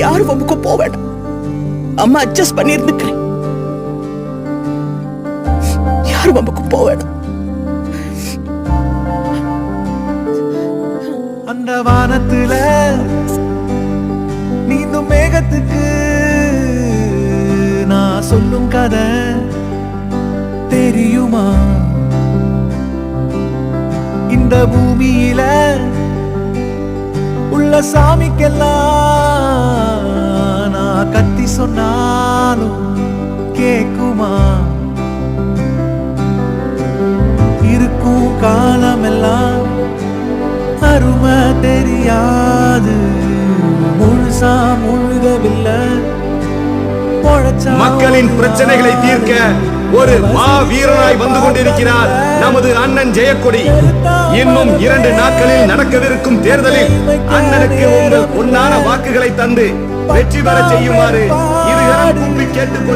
யாரு வம்புக்கு போக வேண்டாம். அம்மா அட்ஜஸ்ட் பண்ணி இருந்துக்கிறேன். யாரு வம்புக்கு போக வேண்டாம். அந்த வானத்துல நீந்தும் மேகத்துக்கு நான் சொல்லும் கதை தெரியுமா? இந்த பூமியில உள்ள சாமிக்கெல்லாம் நான் கத்தி சொன்னாலும் கேக்குமா? இருக்கும் காலமெல்லாம் அருமை தெரியாது, முழுசா முழுகவில்லை. மக்களின் பிரச்சனைகளை தீர்க்க ஒரு மாவீரனாய் வந்து கொண்டிருக்கிறார் நமது அண்ணன் ஜெயக்கொடி. இன்னும் 2 நாட்களில் நடக்கவிருக்கும் தேர்தலில் அண்ணனுக்கு உங்கள் பொன்னான வாக்குகளை தந்து வெற்றி பெற செய்யுமாறு இருகரம் கூப்பி கேட்டுக்